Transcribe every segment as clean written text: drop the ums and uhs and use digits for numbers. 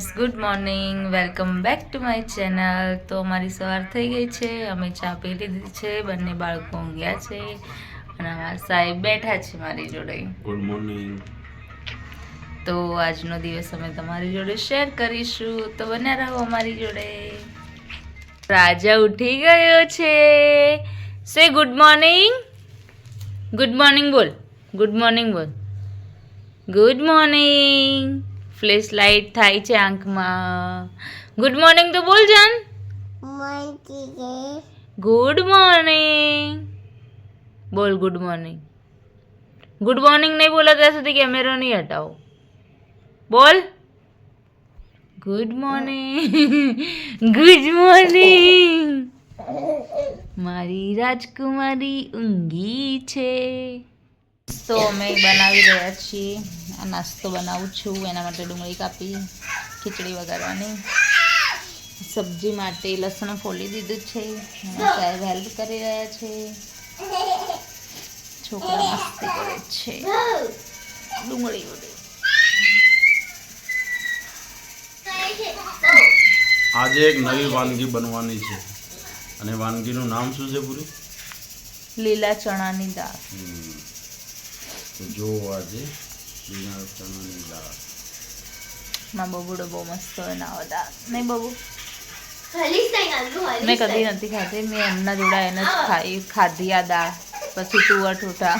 Friends, good morning. Welcome back to my channel. તો અમારી સવાર થઈ ગઈ છે, અમે ચા પી લીધી છે, બંને બાળકો ઊંઘ્યા છે અને અમારા સાહેબ બેઠા છે મારી જોડે. Good morning. તો આજનો દિવસ અમે તમારી જોડે શેર કરીશું, તો બન્યા રહો અમારી જોડે. રાજા ઉઠી ગયો છે. સે ગુડ મોર્નિંગ. ગુડ મોર્નિંગ બોલ. ગુડ મોર્નિંગ બોલ. Good morning. ફ્લેશ લાઇટ થાય છે આંખમાં. ગુડ મોર્નિંગ તો બોલ જાન. ગુડ મોર્નિંગ બોલ. Good morning. ગુડ મોર્નિંગ નહીં બોલો ત્યાં સુધી કેમેરો નહીં હટાવો. બોલ. Good morning. Good morning. મારી રાજકુમારી ઊંઘી છે. તો અમે બનાવી રહ્યા છીએ. આ નાસ્તો બનાવું છું, એના માટે ડુંગળી કાપી, ખીચડી વઘારવાની, સબ્જી માટે લસણ ફોલી દીધું છે. સાહેબ હેલ્પ કરી રહ્યા છે. છોકરા મસ્તી કરે છે ડુંગળી વડે. આજે એક નવી વાનગી બનવાની છે અને વાનગીનું નામ શું છે પૂરું? લીલા ચણાની દાળ. તો જો આજે લીલા ચણાની દાળ. માં બબુડો બહુ મસ્ત બનાવે દાળ. નહીં બબુ? મેં કદી નથી ખાધી. મેં એમના જોડા એને જ ખાધી આ દાળ. પછી તુવર ઠૂઠા.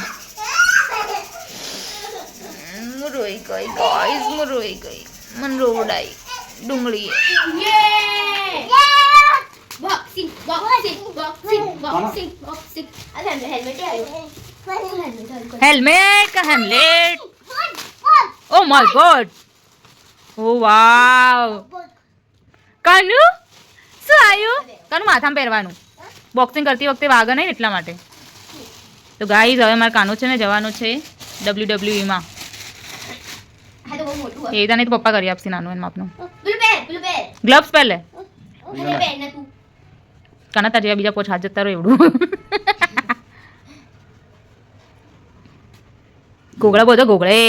હું રોઈ ગઈ ગાઈસ, હું રોઈ ગઈ. મને રોવડાઈ ડુંગળી. હેલ્મેટ કા helmet. Oh my God. Oh wow. Kanu શું આવ્યું? કાનુ માથામાં પહેરવાનું. બોક્સિંગ કરતી વખતે વાગે નહીં એટલા માટે. તો ગાઈસ હવે મારે કાનુ છે ને જવાનું છે WWE માં. એ તને તો પપ્પા કરી આપશે નાનું એનું માપનું. ગ્લવ્સ પહેલે. કાના તાર જેવા બીજા પોચ હાથ જતા રહો એવડું. ગોગળા બોલો ગોગળે.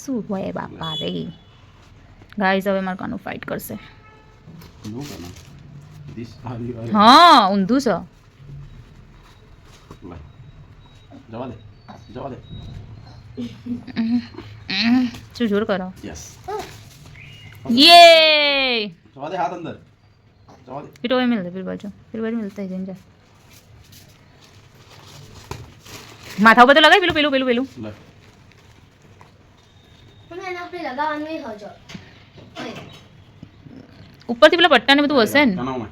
શું હોય બાપા રે. ગાઈસ હવે મારે કાનું ફાઇટ કરશે. હા ઊંધું છે. જવા દે, જવા દે. શું જોર કરો. યસ. યે. જવા દે, હાથ અંદર. જવા દે. फिर वो मिलता फिर बाजू मिलता है जिंजा. माथा ऊपर तो लगा पेलू पेलू पेलू पेलू. લે. ઉપરથી પેલા પટ્ટા ને બધું હશે ને. તણાવમાં.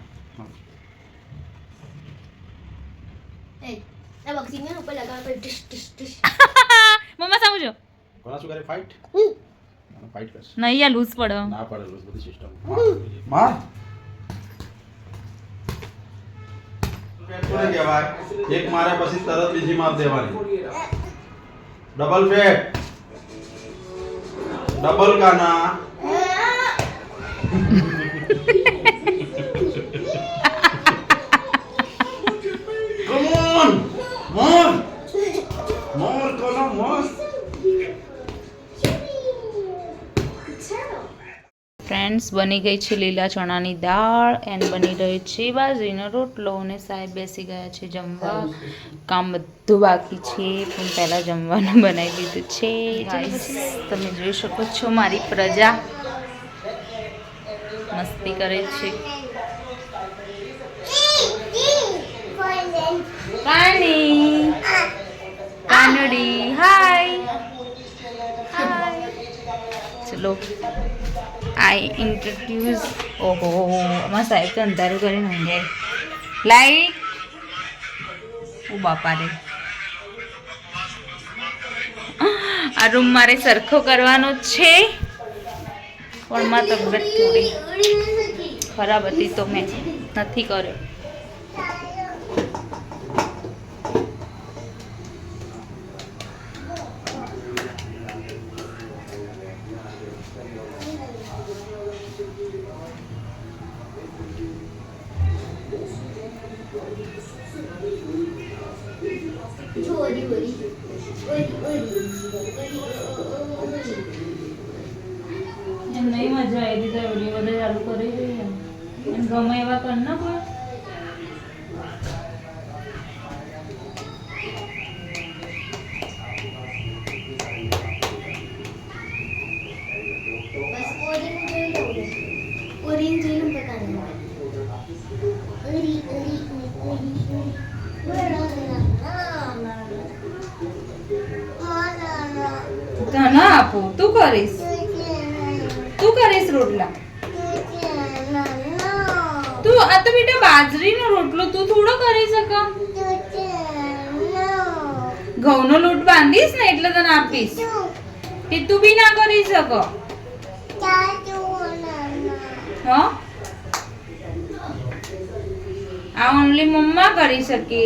મમ્મા સમજો. કોના શું કરે? ફાઇટ. ફાઇટ કરશે. નહીં યાર લૂઝ પડે. ના પડેલું બધી સિસ્ટમ. માર. કોને કહેવાય? એક મારે પછી તરત બીજી માર દેવાની. Double fat. Double Kana. Come on. More. More Kana more. Friends બની ગઈ છે લીલા ચણાની દાળ એન્ડ બની રહ્યો છે બાજરીનો રોટલો અને સાહેબ બેસી ગયા છે જમવા. કામ બધું બાકી છે પણ પહેલાં જમવાનું બનાવી દીધું છે. તમે જોઈ શકો છો મારી પ્રજા મસ્તી કરે છે. કાની કાનુડી હાય હાય. ચલો આઈ ઇન્ટ્રોડ્યુસ. ઓહો અમારા સાહેબ તો અંધારું કરીને ઊંઘે. લાઈટ. ઓ બાપા રે. આ રૂમ મારે સરખો કરવાનો છે પણ મારી તબિયત થોડી ખરાબ હતી તો મેં નથી કર્યો. ચાલુ કરી દઈએ અને ગમે એવા કર ના કોઈ તને આપું તું કરીશ રોટલા તું આ તો બેટા બાજરીનો રોટલો તું થોડો કરી શક ઘઉંનો લોટ બાંધીશ ને એટલે તને આપીશ કે તું બી ના કરી શક હા આ ઓનલી મમ્મા કરી શકે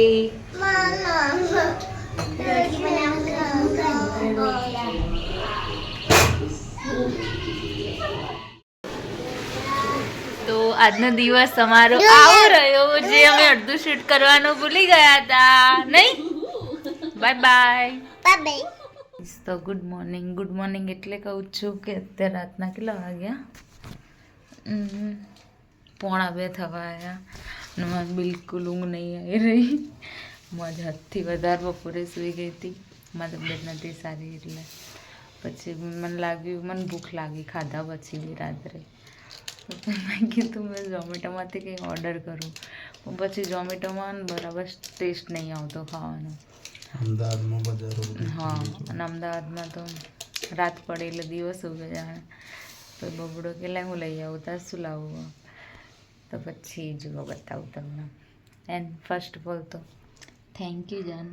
તો આજનો દિવસ અમારો આવો રહ્યો જે અમે અડધું શૂટ કરવાનું ભૂલી ગયા હતા નહીં બાય બાય તો ગુડ મોર્નિંગ એટલે કહું છું કે અત્યારે રાતના કેટલા વાગ્યા 1:45 થવા આવ્યા અને મને બિલકુલ ઊંઘ નહીં આવી રહી મજા હદથી વધારે બપોરે સૂઈ ગઈ હતી મારી તબિયત નથી સારી એટલે પછી મને ભૂખ લાગી ખાધા પછી બી રાત્રે તો મેં કીધું મેં ઝોમેટોમાંથી કંઈ ઓર્ડર કરું પણ પછી ઝોમેટોમાં બરાબર ટેસ્ટ નહીં આવતો ખાવાનો અમદાવાદમાં બજારો હા અને અમદાવાદમાં તો રાત પડે એટલે દિવસ ઉગે જાણે તો બબડો કે લે હું લઈ આવું ત્યાં શું લાવવું તો પછી જુઓ બતાવું તમને એન્ડ ફર્સ્ટ ઓફ ઓલ તો થેન્ક યુ જાન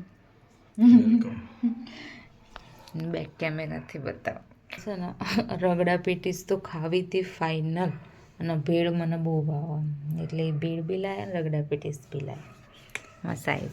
બેક કેમેરાથી બતાવો છે ને રગડા પેટીસ તો ખાવી હતી ફાઇનલ અને ભેળ મને બહુ ભાવે એટલે ભેળ બી લાયા રગડા પેટીસ બી લાયા સાહેબ